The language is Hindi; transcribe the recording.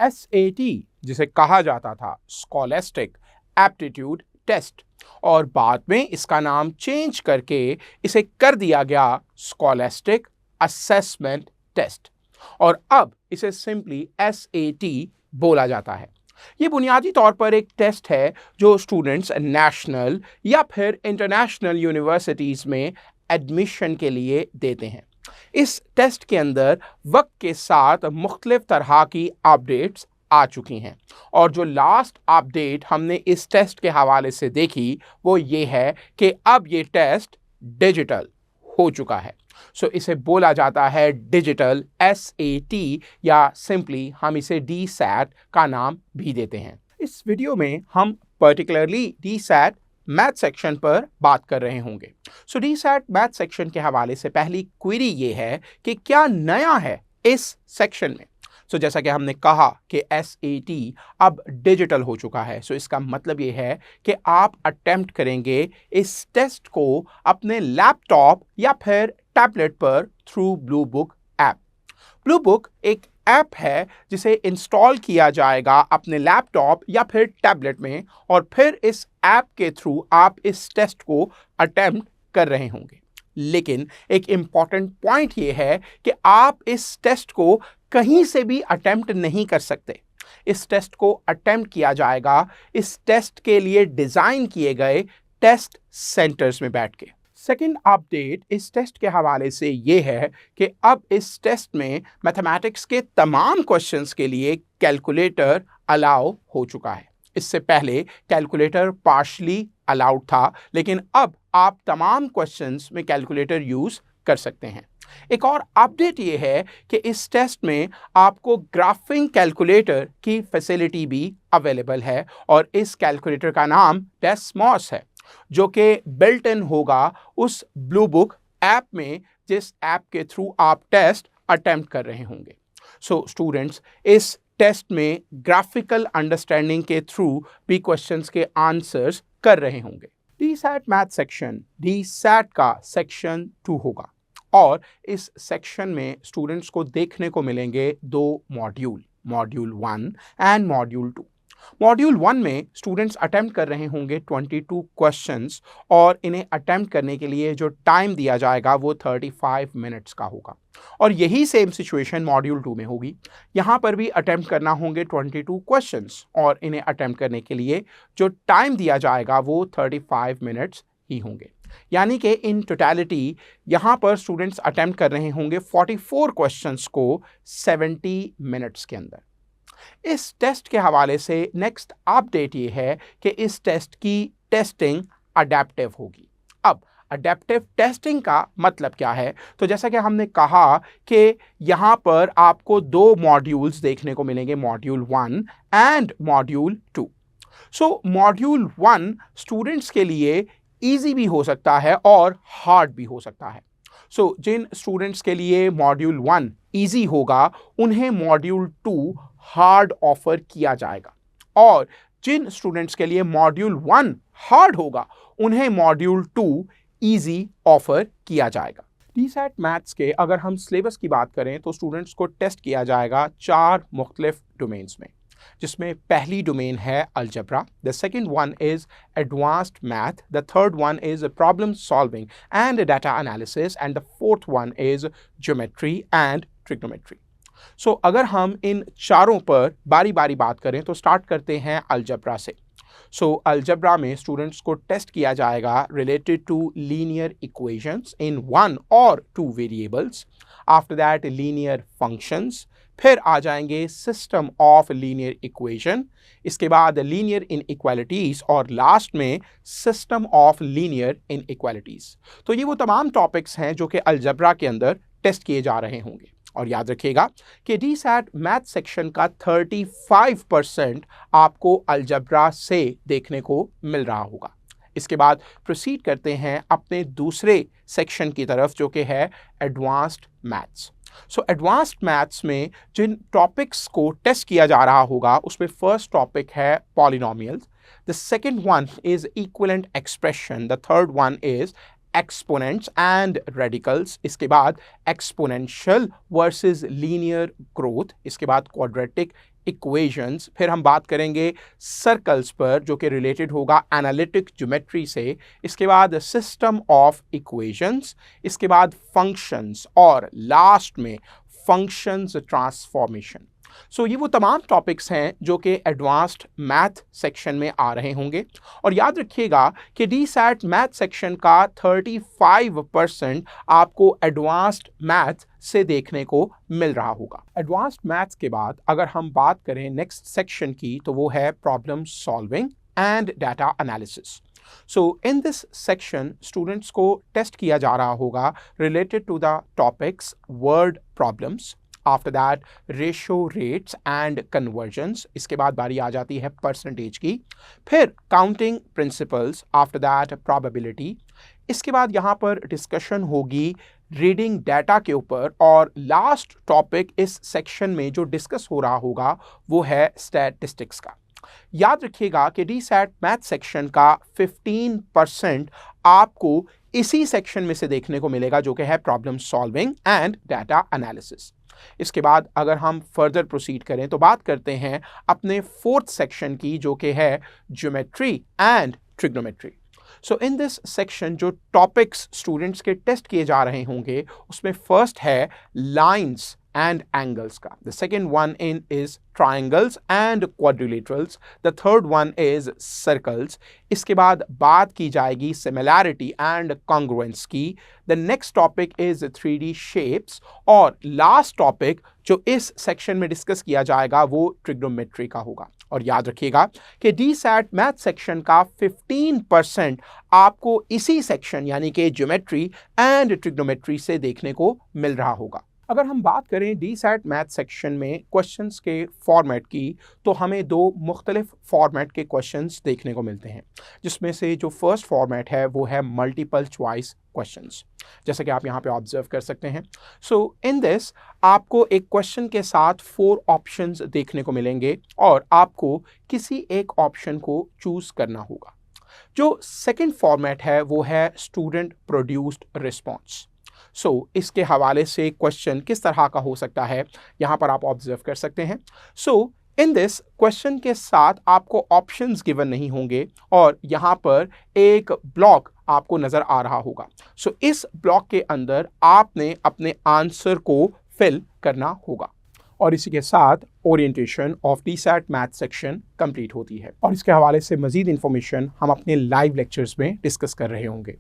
SAT, जिसे कहा जाता था स्कॉलेस्टिक एप्टीट्यूड टेस्ट, और बाद में इसका नाम चेंज करके इसे कर दिया गया स्कॉलेस्टिक असेसमेंट टेस्ट, और अब इसे सिंपली SAT बोला जाता है। ये बुनियादी तौर पर एक टेस्ट है जो स्टूडेंट्स नेशनल या फिर इंटरनेशनल यूनिवर्सिटीज़ में एडमिशन के लिए देते हैं। इस टेस्ट के अंदर वक्त के साथ मुख्तलिफ तरह की अपडेट्स आ चुकी हैं, और जो लास्ट अपडेट हमने इस टेस्ट के हवाले से देखी वो ये है कि अब ये टेस्ट डिजिटल हो चुका है। सो इसे बोला जाता है डिजिटल SAT, या सिंपली हम इसे DSAT का नाम भी देते हैं। इस वीडियो में हम पर्टिकुलरली DSAT मैथ सेक्शन पर बात कर रहे होंगे। सो DSAT मैथ सेक्शन के हवाले से पहली क्वेरी ये है कि क्या नया है इस सेक्शन में। सो जैसा कि हमने कहा कि SAT अब डिजिटल हो चुका है, सो इसका मतलब ये है कि आप अटेम्प्ट करेंगे इस टेस्ट को अपने लैपटॉप या फिर टैबलेट पर through blue book app. Blue book एक ऐप है जिसे इंस्टॉल किया जाएगा अपने लैपटॉप या फिर टैबलेट में, और फिर इस ऐप के थ्रू आप इस टेस्ट को अटेम्प्ट कर रहे होंगे। लेकिन एक इम्पॉर्टेंट पॉइंट ये है कि आप इस टेस्ट को कहीं से भी अटेम्प्ट नहीं कर सकते। इस टेस्ट को अटेम्प्ट किया जाएगा इस टेस्ट के लिए डिज़ाइन किए गए टेस्ट सेंटर्स में बैठ के। सेकेंड अपडेट इस टेस्ट के हवाले से ये है कि अब इस टेस्ट में मैथमेटिक्स के तमाम क्वेश्चंस के लिए कैलकुलेटर अलाउ हो चुका है। इससे पहले कैलकुलेटर पार्शली अलाउड था, लेकिन अब आप तमाम क्वेश्चंस में कैलकुलेटर यूज़ कर सकते हैं। एक और अपडेट ये है कि इस टेस्ट में आपको ग्राफिंग कैलकुलेटर की फैसिलिटी भी अवेलेबल है, और इस कैलकुलेटर का नाम डेस्मॉस है, जो कि बिल्ट इन होगा उस ब्लू बुक ऐप में जिस ऐप के थ्रू आप टेस्ट अटेम्प्ट कर रहे होंगे। सो स्टूडेंट्स इस टेस्ट में ग्राफिकल अंडरस्टैंडिंग के थ्रू भी क्वेश्चंस के आंसर्स कर रहे होंगे। DSAT मैथ सेक्शन DSAT का सेक्शन 2 होगा, और इस सेक्शन में स्टूडेंट्स को देखने को मिलेंगे दो मॉड्यूल 1 एंड मॉड्यूल 2। मॉड्यूल 1 में स्टूडेंट्स अटेम्प्ट कर रहे होंगे 22 क्वेश्चंस, और इन्हें अटेम्प्ट करने के लिए जो टाइम दिया जाएगा वो 35 मिनट्स का होगा। और यही सेम सिचुएशन मॉड्यूल 2 में होगी। यहाँ पर भी अटेम्प्ट करना होंगे 22 क्वेश्चंस, और इन्हें अटेम्प्ट करने के लिए जो टाइम दिया जाएगा वो 35 मिनट्स ही होंगे। यानी कि इन टोटलिटी यहाँ पर स्टूडेंट्स अटेम्प्ट कर रहे होंगे 44 क्वेश्चंस को 70 मिनट्स के अंदर। इस टेस्ट के हवाले से नेक्स्ट अपडेट ये है कि इस टेस्ट की टेस्टिंग अडेप्टिव होगी। अब अडेप्टिव टेस्टिंग का मतलब क्या है, तो जैसा कि हमने कहा कि यहाँ पर आपको दो मॉड्यूल्स देखने को मिलेंगे, module 1 and module 2। So module 1 students के लिए ईजी भी हो सकता है और हार्ड भी हो सकता है। सो जिन स्टूडेंट्स के लिए मॉड्यूल 1 ईजी होगा उन्हें मॉड्यूल 2 हार्ड ऑफर किया जाएगा, और जिन स्टूडेंट्स के लिए मॉड्यूल 1 हार्ड होगा उन्हें मॉड्यूल 2 ईजी ऑफर किया जाएगा। DSAT मैथ्स के अगर हम सिलेबस की बात करें तो स्टूडेंट्स को टेस्ट किया जाएगा 4 मुख्तलिफ डोमेन्स में, जिसमें पहली डोमेन है algebra, the second one is advanced math, the third one is problem solving and data analysis, and the fourth one is geometry and trigonometry. So अगर हम इन चारों पर बारी बारी बात करें तो स्टार्ट करते हैं अलजेब्रा से। सो अलजेब्रा में स्टूडेंट्स को टेस्ट किया जाएगा related to linear equations in 1 और 2 variables, after that linear functions, फिर आ जाएंगे सिस्टम ऑफ लीनियर इक्वेशन, इसके बाद लीनियर इनइक्वालिटीज, और लास्ट में सिस्टम ऑफ लीनियर इनइक्वालिटीज। तो ये वो तमाम टॉपिक्स हैं जो कि अलजेब्रा के अंदर टेस्ट किए जा रहे होंगे। और याद रखिएगा कि DSAT मैथ सेक्शन का 35% आपको अलजेब्रा से देखने को मिल रहा होगा। इसके बाद प्रोसीड करते हैं अपने दूसरे सेक्शन की तरफ जो कि है एडवांस्ड मैथ्स। सो एडवांस्ड मैथ्स में जिन टॉपिक्स को टेस्ट किया जा रहा होगा उसमें फर्स्ट टॉपिक है polynomials, the second one is equivalent expression, the third one is exponents and radicals, इसके बाद एक्सपोनेंशियल वर्सेस लीनियर ग्रोथ, इसके बाद क्वाड्रेटिक इक्वेशंस, फिर हम बात करेंगे सर्कल्स पर जो कि रिलेटेड होगा एनालिटिक ज्योमेट्री से, इसके बाद सिस्टम ऑफ इक्वेशंस, इसके बाद फंक्शंस और लास्ट में फंक्शंस ट्रांसफॉर्मेशन। सो ये वो तमाम टॉपिक्स हैं जो कि एडवांस्ड मैथ सेक्शन में आ रहे होंगे। और याद रखिएगा कि डीसैट मैथ सेक्शन का 35% आपको एडवांस्ड मैथ से देखने को मिल रहा होगा। एडवांस्ड मैथ्स के बाद अगर हम बात करें नेक्स्ट सेक्शन की, तो वो है problem solving and data analysis. So in this section students को टेस्ट किया जा रहा होगा related to the topics word problems, after that ratio rates and conversions, इसके बाद बारी आ जाती है परसेंटेज की, फिर counting principles, after that probability, इसके बाद यहाँ पर डिस्कशन होगी रीडिंग डाटा के ऊपर, और लास्ट टॉपिक इस सेक्शन में जो डिस्कस हो रहा होगा वो है स्टैटिस्टिक्स का। याद रखिएगा कि डीसैट मैथ सेक्शन का 15% आपको इसी सेक्शन में से देखने को मिलेगा जो कि है problem solving and data analysis. इसके बाद अगर हम फर्दर प्रोसीड करें तो बात करते हैं अपने फोर्थ सेक्शन की जो कि है geometry and trigonometry. So in this section जो टॉपिक्स स्टूडेंट्स के टेस्ट किए जा रहे होंगे उसमें फर्स्ट है लाइंस and angles का. The second one is triangles and quadrilaterals. The third one is circles. इसके बाद बात की जाएगी similarity and congruence की. The next topic is 3D shapes और last topic जो इस सेक्शन में डिस्कस किया जाएगा वो ट्रिग्नोमेट्री का होगा। और याद रखिएगा कि डीसैट मैथ सेक्शन का 15% आपको इसी सेक्शन यानी कि ज्योमेट्री एंड ट्रिग्नोमेट्री से देखने को मिल रहा होगा। अगर हम बात करें डीसैट मैथ सेक्शन में क्वेश्चंस के फॉर्मेट की, तो हमें दो मुख्तलिफ फॉर्मेट के क्वेश्चंस देखने को मिलते हैं, जिसमें से जो फर्स्ट फॉर्मेट है वो है मल्टीपल चॉइस क्वेश्चंस, जैसा कि आप यहाँ पे ऑब्जर्व कर सकते हैं। सो इन दिस आपको एक क्वेश्चन के साथ 4 ऑप्शंस देखने को मिलेंगे और आपको किसी एक ऑप्शन को चूज करना होगा। जो सेकेंड फॉर्मेट है वो है स्टूडेंट प्रोड्यूस्ड रिस्पॉन्स। सो इसके हवाले से क्वेश्चन किस तरह का हो सकता है यहाँ पर आप ऑब्जर्व कर सकते हैं। सो इन दिस क्वेश्चन के साथ आपको ऑप्शंस गिवन नहीं होंगे और यहाँ पर एक ब्लॉक आपको नज़र आ रहा होगा। सो इस ब्लॉक के अंदर आपने अपने आंसर को फिल करना होगा और इसी के साथ orientation of DSAT math section complete होती है। और इसके हवाले से मज़ीद इंफॉर्मेशन हम अपने लाइव लेक्चर्स में डिस्कस कर रहे होंगे।